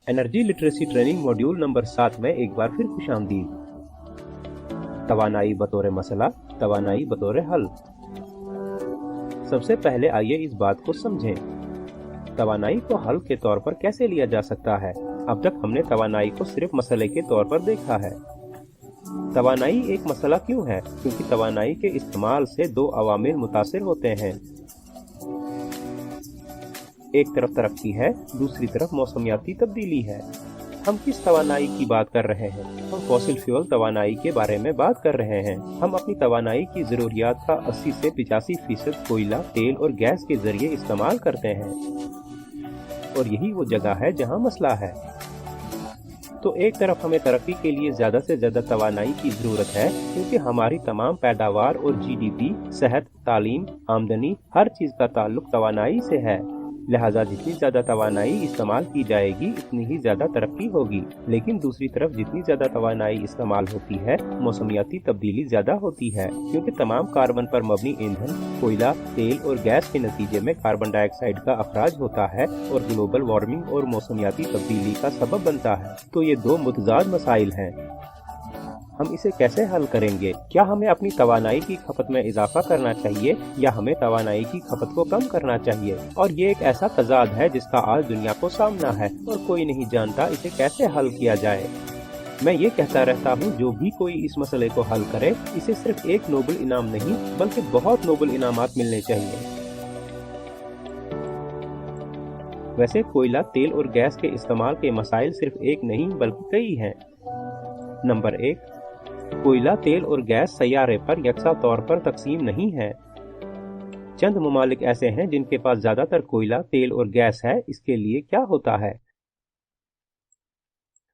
Energy literacy training module number 7 में एक बार फिर खुशामदीद। तवानाई बतौर मसला, तवानाई बतौर हल। सबसे पहले आइए इस बात को समझें, तवानाई को हल के तौर पर कैसे लिया जा सकता है। अब तक हमने तवानाई को सिर्फ मसले के तौर पर देखा है। तवानाई एक मसला क्यों है? क्योंकि तवानाई के इस्तेमाल से दो अवामिल मुतासिर होते हैं। एक तरफ तरक्की है, दूसरी तरफ मौसमियाती तब्दीली है। हम किस तवानाई की बात कर रहे हैं? हम फॉसिल फ्यूल तवानाई के बारे में बात कर रहे हैं। हम अपनी तवानाई की ज़रूरियात का 80 से 85% कोयला, तेल और गैस के जरिए इस्तेमाल करते हैं, और यही वो जगह है जहां मसला है। तो एक तरफ हमें तरक्की के लिए ज़्यादा से ज़्यादा तवानाई की ज़रूरत है, क्योंकि हमारी तमाम पैदावार और GDP, सेहत, तालीम, आमदनी, हर चीज़ का ताल्लुक तवानाई से है। लिहाजा जितनी ज़्यादा तवानाई इस्तेमाल की जाएगी उतनी ही ज़्यादा तरक्की होगी। लेकिन दूसरी तरफ जितनी ज़्यादा तवानाई इस्तेमाल होती है, मौसमियाती तब्दीली ज़्यादा होती है, क्योंकि तमाम कार्बन पर मबनी ईंधन, कोयला, तेल और गैस के नतीजे में कार्बन डाइऑक्साइड का अखराज होता है और ग्लोबल वार्मिंग और मौसमियाती तब्दीली का सबब बनता है। तो ये दो मुतजाद मसाइल हैं। हम इसे कैसे हल करेंगे? क्या हमें अपनी तवानाई की खपत में इजाफा करना चाहिए या हमें तवानाई की खपत को कम करना चाहिए? और ये एक ऐसा तजाद है जिसका आज दुनिया को सामना है और कोई नहीं जानता इसे कैसे हल किया जाए। मैं ये कहता रहता हूँ, जो भी कोई इस मसले को हल करे, इसे सिर्फ एक नोबल इनाम नहीं बल्कि बहुत नोबल इनामात मिलने चाहिए। वैसे कोयला, तेल और गैस के इस्तेमाल के मसाइल सिर्फ एक नहीं बल्कि कई हैं। नंबर 1, कोयला, तेल और गैस सैयारे पर यकसा तौर पर तकसीम नहीं है। चंद ममालिक ऐसे हैं जिनके पास ज्यादातर कोयला, तेल और गैस है। इसके लिए क्या होता है?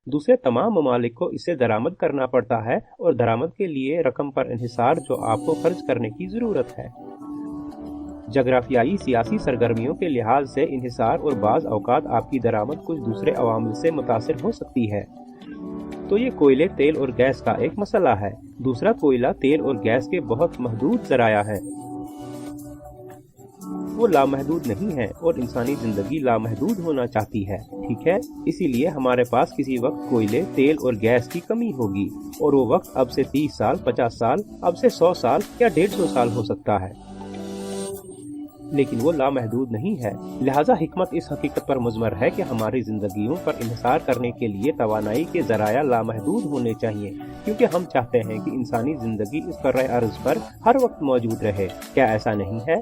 दूसरे तमाम ममालिक को इसे दरामद करना पड़ता है, और दरामद के लिए रकम पर इन्हिसार जो आपको खर्च करने की जरूरत है। जगराफियाई सियासी सरगर्मियों के लिहाज से इन्हिसार और बाज औकात आपकी दरामद कुछ दूसरे अवामिल से मुतासिर हो सकती है। तो ये कोयले, तेल और गैस का एक मसला है। दूसरा, कोयला, तेल और गैस के बहुत महदूद ज़राया हैं। वो लामहदूद नहीं है और इंसानी जिंदगी लामहदूद होना चाहती है, ठीक है? इसीलिए हमारे पास किसी वक्त कोयले, तेल और गैस की कमी होगी, और वो वक्त अब से 30 साल, 50 साल, अब से 100 साल या 150 साल हो सकता है, लेकिन वो लामहदूद नहीं है। लिहाजा हिकमत इस हकीकत पर मुज़मर है कि हमारी जिंदगियों पर इन्हिसार करने के लिए तवानाई के ज़राया लामहदूद होने चाहिए, क्योंकि हम चाहते हैं कि इंसानी जिंदगी इस कर्रे अर्ज़ पर हर वक्त मौजूद रहे। क्या ऐसा नहीं है?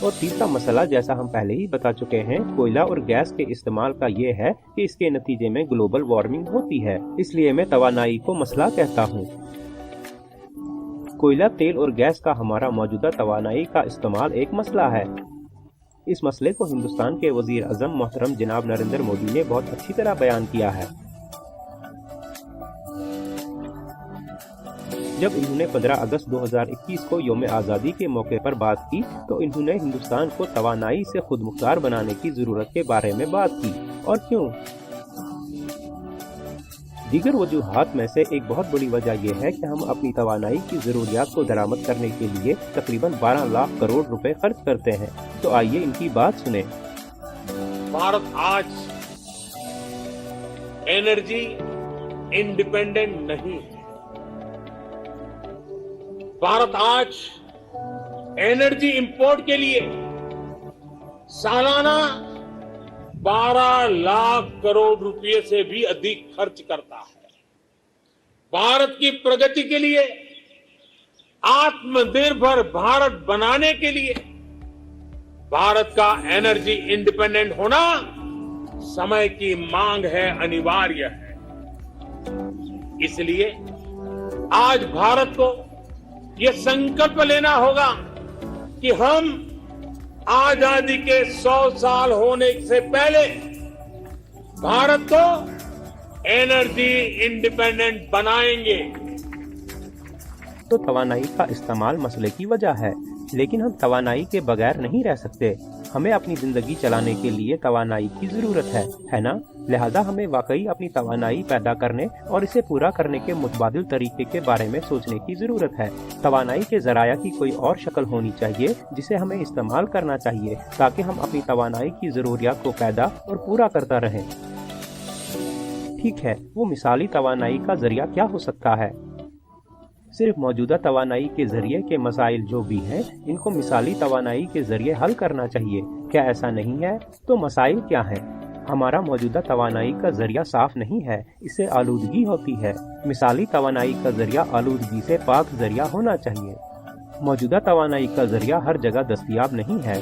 और तीसरा मसला, जैसा हम पहले ही बता चुके हैं, कोयला और गैस के इस्तेमाल का ये है कि इसके नतीजे में ग्लोबल वार्मिंग होती है। इसलिए मैं तवानाई को मसला कहता हूँ। कोयला, तेल और गैस का हमारा मौजूदा तवानाई का इस्तेमाल एक मसला है। इस मसले को हिंदुस्तान के वजीर आज़म मोहतरम जनाब नरेंद्र मोदी ने बहुत अच्छी तरह बयान किया है। जब इन्होंने 15 अगस्त 2021 को यौम आज़ादी के मौके पर बात की, तो इन्होंने हिंदुस्तान को तवानाई से खुद मुख्तार बनाने की जरूरत के बारे में बात की। और क्यों? दीगर वजूहात में से एक बहुत बड़ी वजह यह है कि हम अपनी तवानाई की जरूरियात को दरामद करने के लिए तकरीबन 12 लाख करोड़ रुपए खर्च करते हैं। तो आइए इनकी बात सुने। भारत आज एनर्जी इंडिपेंडेंट नहीं है। भारत आज एनर्जी इंपोर्ट के लिए सालाना 12 लाख करोड़ रुपए से भी अधिक खर्च करता है। भारत की प्रगति के लिए, आत्मनिर्भर भारत बनाने के लिए भारत का एनर्जी इंडिपेंडेंट होना समय की मांग है, अनिवार्य है। इसलिए आज भारत को ये संकल्प लेना होगा कि हम आजादी के 100 साल होने से पहले भारत को एनर्जी इंडिपेंडेंट बनाएंगे। तो तवानाई का इस्तेमाल मसले की वजह है, लेकिन हम तवानाई के बगैर नहीं रह सकते। हमें अपनी जिंदगी चलाने के लिए तवानाई की जरूरत है ना? लिहाजा हमें वाकई अपनी तवानाई पैदा करने और इसे पूरा करने के मुतबादिल तरीके के बारे में सोचने की जरूरत है। तवानाई के जराया की कोई और शक्ल होनी चाहिए जिसे हमें इस्तेमाल करना चाहिए ताकि हम अपनी तवानाई की जरूरियात को पैदा और पूरा करता रहें। ठीक है, वो मिसाली तवानाई का जरिया क्या हो सकता है? सिर्फ मौजूदा तवानाई के जरिए के मसाइल जो भी हैं, इनको मिसाली तवानाई के जरिए हल करना चाहिए। क्या ऐसा नहीं है? तो मसाइल क्या हैं? हमारा मौजूदा तवानाई का जरिया साफ नहीं है, इससे आलूदगी होती है। मिसाली तवानाई का जरिया आलूदगी से पाक जरिया होना चाहिए। मौजूदा तवानाई का जरिया हर जगह दस्तयाब नहीं है,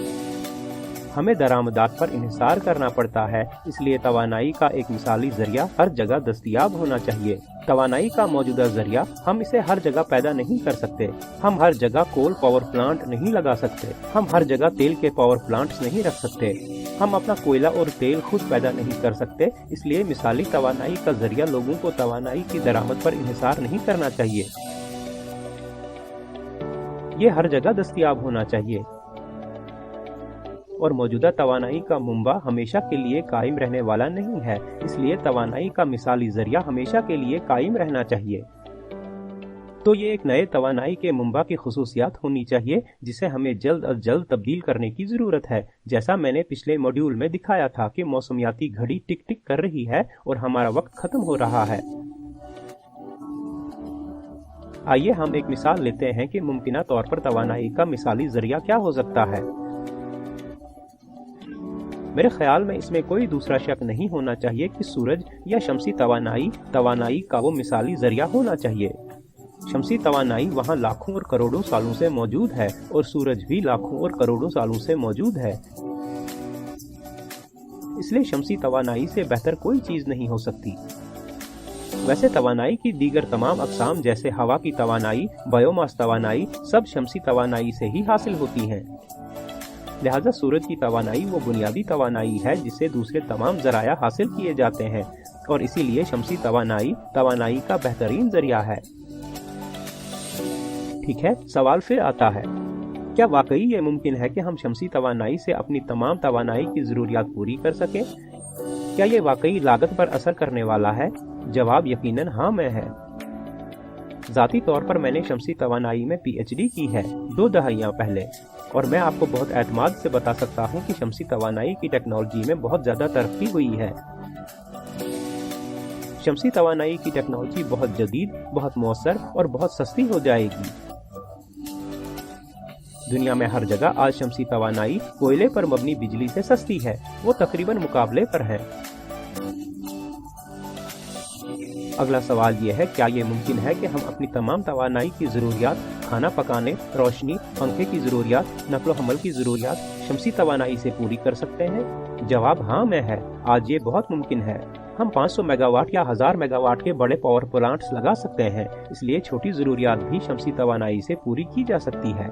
हमें दरामदात पर इन्हिसार करना पड़ता है, इसलिए तवानाई का एक मिसाली जरिया हर जगह दस्तयाब होना चाहिए। तवानाई का मौजूदा जरिया हम इसे हर जगह पैदा नहीं कर सकते। हम हर जगह कोल पावर प्लांट नहीं लगा सकते। हम हर जगह तेल के पावर प्लांट्स नहीं रख सकते। हम अपना कोयला और तेल खुद पैदा नहीं कर सकते, इसलिए मिसाली तवानाई का जरिया लोगों को तवानाई की दरामद पर इन्हिसार नहीं करना चाहिए। ये हर जगह दस्तयाब होना चाहिए। और मौजूदा तवानाई का मुंबा हमेशा के लिए कायम रहने वाला नहीं है, इसलिए तवानाई का मिसाली जरिया हमेशा के लिए कायम रहना चाहिए। तो ये एक नए तवानाई के मुंबा की खुसूसियात होनी चाहिए जिसे हमें जल्द अज जल्द तब्दील करने की जरूरत है। जैसा मैंने पिछले मॉड्यूल में दिखाया था कि मौसमियाती घड़ी टिक टिक कर रही है और हमारा वक्त खत्म हो रहा है। आइए हम एक मिसाल लेते हैं कि मुमकिना तौर पर तवानाई का मिसाली जरिया क्या हो सकता है। मेरे ख्याल में इसमें कोई दूसरा शक नहीं होना चाहिए कि सूरज या शमसी तवानाई का वो मिसाली जरिया होना चाहिए। शमसी तवानाई वहाँ लाखों और करोड़ों सालों से मौजूद है और सूरज भी लाखों और करोड़ों सालों से मौजूद है, इसलिए शमसी तवानाई से बेहतर कोई चीज नहीं हो सकती। वैसे तवानाई की दीगर तमाम अक़साम जैसे हवा की तवानाई, बायोमास तवानाई सब शमसी तवानाई से ही हासिल होती हैं। लिहाजा सूरज की तवानाई वो बुनियादी तवानाई है जिससे दूसरे तमाम जराया हासिल किए जाते हैं और इसीलिए शमसी तवानाई का बेहतरीन जरिया है। ठीक है, सवाल फिर आता है, क्या वाकई ये मुमकिन है कि हम शमसी तवानाई से अपनी तमाम तवानाई की जरूरियात पूरी कर सकें? क्या ये वाकई लागत पर असर करने वाला है? जवाब यकीनन हाँ में है। ज़ाती तौर पर मैंने शमसी तवानाई में PhD की है 2 दहाइयाँ पहले, और मैं आपको बहुत एतमाद से बता सकता हूँ कि शमसी तवानाई की टेक्नोलॉजी में बहुत ज़्यादा तरक्की हुई है। शमसी तवानाई की टेक्नोलॉजी बहुत जदीद, बहुत मौसर और बहुत सस्ती हो जाएगी। दुनिया में हर जगह आज शमसी तवानाई कोयले पर मबनी बिजली से सस्ती है, वो तकरीबन मुकाबले पर है। अगला सवाल यह है, क्या ये मुमकिन है कि हम अपनी तमाम तवानाई की ज़रूरियात, खाना पकाने, रोशनी, पंखे की ज़रूरियात, नकलो हमल की ज़रूरियात शमसी तवानाई से पूरी कर सकते हैं? जवाब हाँ में है। आज ये बहुत मुमकिन है। हम 500 मेगावाट या 1000 मेगावाट के बड़े पावर प्लांट्स लगा सकते हैं, इसलिए छोटी ज़रूरियात भी शमसी तवानाई से पूरी की जा सकती है।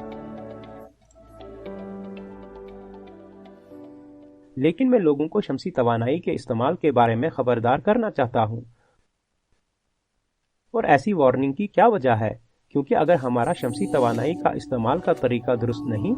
लेकिन मैं लोगों को शमसी तवानाई के इस्तेमाल के बारे में खबरदार करना चाहता हूँ। और ऐसी वार्निंग की क्या वजह है? क्योंकि अगर हमारा शमसी तवानाई का इस्तेमाल का तरीका दुरुस्त नहीं,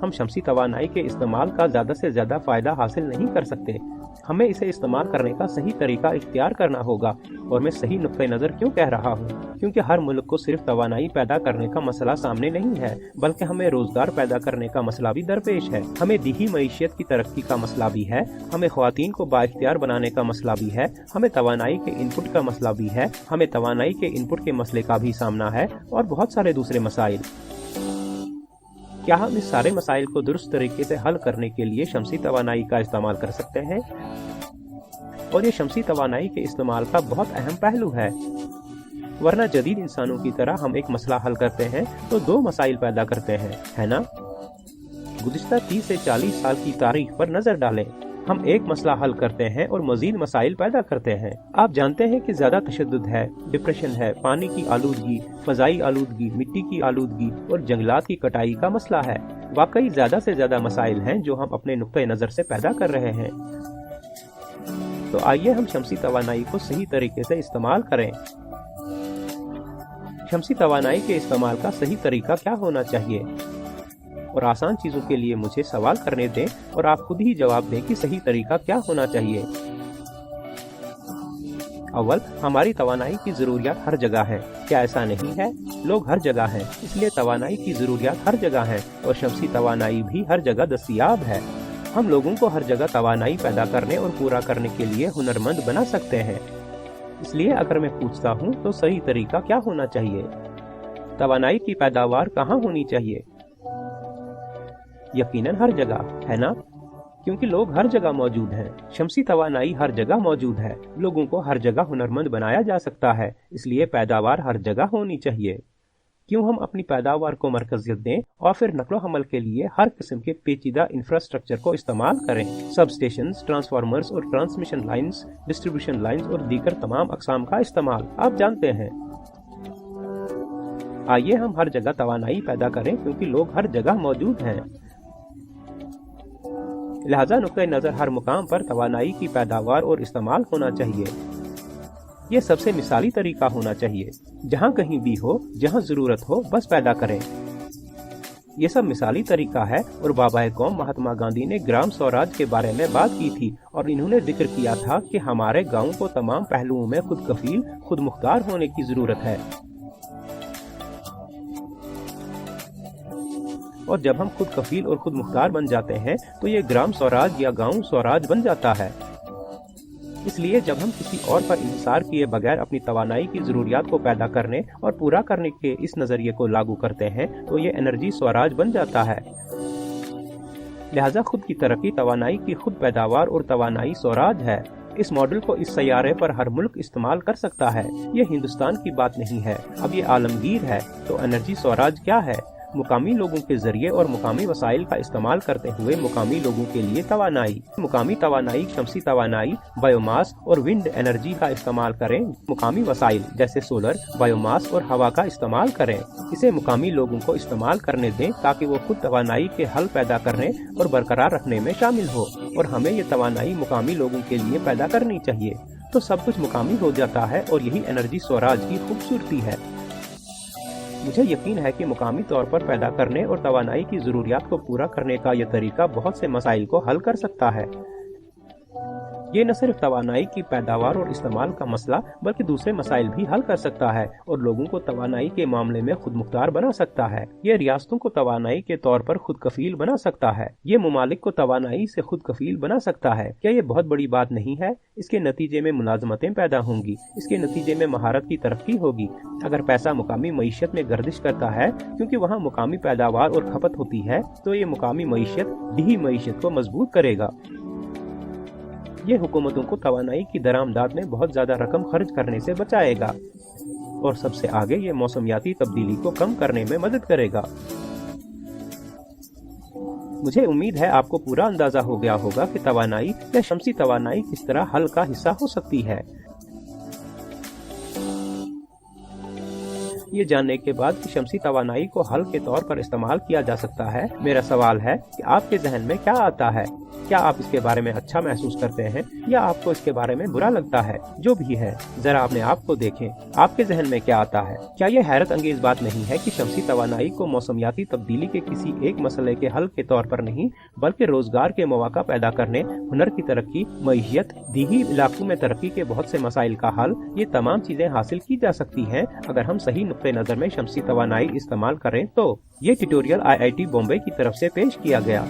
हम शमसी तवानाई के इस्तेमाल का ज़्यादा से ज़्यादा फ़ायदा हासिल नहीं कर सकते। हमें इसे इस्तेमाल करने का सही तरीका इख्तियार करना होगा। और मैं सही नुक्ते नज़र क्यों कह रहा हूँ? क्योंकि हर मुल्क को सिर्फ तवानाई पैदा करने का मसला सामने नहीं है, बल्कि हमें रोज़गार पैदा करने का मसला भी दरपेश है। हमें दीही मईशत की तरक्की का मसला भी है, हमें ख्वातीन को बाइख्तियार बनाने का मसला भी है, हमें तवानाई के इनपुट का मसला भी है, हमें तवानाई के इनपुट के मसले का भी सामना है और बहुत सारे दूसरे मसाइल। क्या हम इस सारे मसाइल को दुरुस्त तरीके से हल करने के लिए शमसी तवानाई का इस्तेमाल कर सकते हैं? और ये शमसी तवानाई के इस्तेमाल का बहुत अहम पहलू है, वरना जदीद इंसानों की तरह हम एक मसला हल करते हैं तो 2 मसाइल पैदा करते हैं, है ना? गुज़िश्ता 30 से 40 साल की तारीख पर नजर डालें। हम एक मसला हल करते हैं और मजीद मसाइल पैदा करते हैं। आप जानते हैं कि ज्यादा तशद्दुद है, डिप्रेशन है, पानी की आलूदगी, फजाई आलूदगी, मिट्टी की आलूदगी और जंगलात की कटाई का मसला है। वाकई ज्यादा से ज्यादा मसाइल हैं जो हम अपने नुक्ते नजर से पैदा कर रहे हैं। तो आइए हम शमसी तवानाई को सही तरीके से इस्तेमाल करें। शमसी तवानाई के इस्तेमाल का सही तरीका क्या होना चाहिए? और आसान चीजों के लिए मुझे सवाल करने दें और आप खुद ही जवाब दें कि सही तरीका क्या होना चाहिए। अव्वल, हमारी तवानाई की जरूरियात हर जगह है। क्या ऐसा नहीं है? लोग हर जगह हैं, इसलिए तवानाई की जरूरियात हर जगह है और शमसी तवानाई भी हर जगह दस्तयाब है। हम लोगों को हर जगह तवानाई पैदा करने और पूरा करने के लिए हुनरमंद बना सकते हैं। इसलिए अगर मैं पूछता हूँ तो सही तरीका क्या होना चाहिए? तवानाई की पैदावार कहाँ होनी चाहिए? यकीनन हर जगह, है ना? क्योंकि लोग हर जगह मौजूद हैं। शमसी तवानाई हर जगह मौजूद है। लोगों को हर जगह हुनरमंद बनाया जा सकता है, इसलिए पैदावार हर जगह होनी चाहिए। क्यों हम अपनी पैदावार को मरकजियत दें और फिर नकलो हमल के लिए हर किस्म के पेचीदा इंफ्रास्ट्रक्चर को इस्तेमाल करें? सब स्टेशन, ट्रांसफार्मर्स और ट्रांसमिशन लाइन्स, डिस्ट्रीब्यूशन लाइन्स और दीगर तमाम अकसाम का इस्तेमाल आप जानते हैं। आइए हम हर जगह तवानाई पैदा करें क्योंकि लोग हर जगह मौजूद हैं। लिहाजा नुक्ते नजर हर मुकाम पर तवानाई की पैदावार और इस्तेमाल होना चाहिए। ये सबसे मिसाली तरीका होना चाहिए। जहाँ कहीं भी हो, जहाँ जरूरत हो, बस पैदा करें। ये सब मिसाली तरीका है और बाबा कौम महात्मा गांधी ने ग्राम स्वराज के बारे में बात की थी और इन्होंने जिक्र किया था कि हमारे गाँव को तमाम पहलुओं में खुद कफील, खुद मुख्तार होने की जरूरत है। और जब हम खुद कफील और खुद मुख्तार बन जाते हैं तो ये ग्राम स्वराज या गांव स्वराज बन जाता है। इसलिए जब हम किसी और पर इंतजार किए बगैर अपनी तवानाई की जरूरियात को पैदा करने और पूरा करने के इस नजरिए को लागू करते हैं तो ये एनर्जी स्वराज बन जाता है। लिहाजा खुद की तरक्की तवानाई की खुद पैदावार और तवानाई स्वराज है। इस मॉडल को इस सैयारे पर हर मुल्क इस्तेमाल कर सकता है। ये हिंदुस्तान की बात नहीं है, अब ये आलमगीर है। तो एनर्जी स्वराज क्या है? मुकामी लोगों के जरिए और मुकामी वसाइल का इस्तेमाल करते हुए मुकामी लोगों के लिए तवानाई। मुकामी तवानाई, शमसी तवानाई, बायोमास और विंड एनर्जी का इस्तेमाल करें। मुकामी वसाइल जैसे सोलर, बायोमास और हवा का इस्तेमाल करें। इसे मुकामी लोगों को इस्तेमाल करने दें ताकि वो खुद तवानाई के हल पैदा करने और बरकरार रखने में शामिल हो और हमें ये तवानाई मुकामी लोगों के लिए पैदा करनी चाहिए। तो सब कुछ मुकामी हो जाता है और यही एनर्जी स्वराज की खूबसूरती है। मुझे यकीन है कि मुकामी तौर पर पैदा करने और तवानाई की जरूरियात को पूरा करने का यह तरीका बहुत से मसाइल को हल कर सकता है। ये न सिर्फ तवानाई की पैदावार और इस्तेमाल का मसला बल्कि दूसरे मसाइल भी हल कर सकता है और लोगों को तवानाई के मामले में खुद मुख्तार बना सकता है। ये रियासतों को तवानाई के तौर पर खुद कफील बना सकता है। ये ममालिक को तवानाई से खुद कफील बना सकता है। क्या ये बहुत बड़ी बात नहीं है? इसके नतीजे में मुलाजमतें पैदा होंगी, इसके नतीजे में महारत की तरक्की होगी। अगर पैसा मुकामी मईशत में गर्दिश करता है क्योंकि वहाँ मुकामी पैदावार और खपत होती है तो ये मुकामी मईशत दी मईशत को मजबूत करेगा। ये हुकूमतों को तवानाई की दरामदाद में बहुत ज्यादा रकम खर्च करने से बचाएगा और सबसे आगे ये मौसमियाती तब्दीली को कम करने में मदद करेगा। मुझे उम्मीद है आपको पूरा अंदाजा हो गया होगा कि तवानाई या शमसी तवानाई किस तरह हल का हिस्सा हो सकती है। ये जानने के बाद कि शमसी तवानाई को हल के तौर पर इस्तेमाल किया जा सकता है, मेरा सवाल है कि आपके जहन में क्या आता है? क्या आप इसके बारे में अच्छा महसूस करते हैं या आपको इसके बारे में बुरा लगता है? जो भी है, जरा अपने आप को देखें, आपके जहन में क्या आता है? क्या ये हैरत अंगेज बात नहीं है कि शमसी तवानाई को मौसमियाती तब्दीली के किसी एक मसले के हल के तौर पर नहीं बल्कि रोजगार के मौका पैदा करने, हुनर की तरक्की, मईशियत, दीही इलाकों में तरक्की के बहुत से मसाइल का हल, ये तमाम चीजें हासिल की जा सकती हैं अगर हम सही नुक्ते नजर में शमसी तवानाई इस्तेमाल करें तो। ये ट्यूटोरियल IIT बॉम्बे की तरफ से पेश किया गया।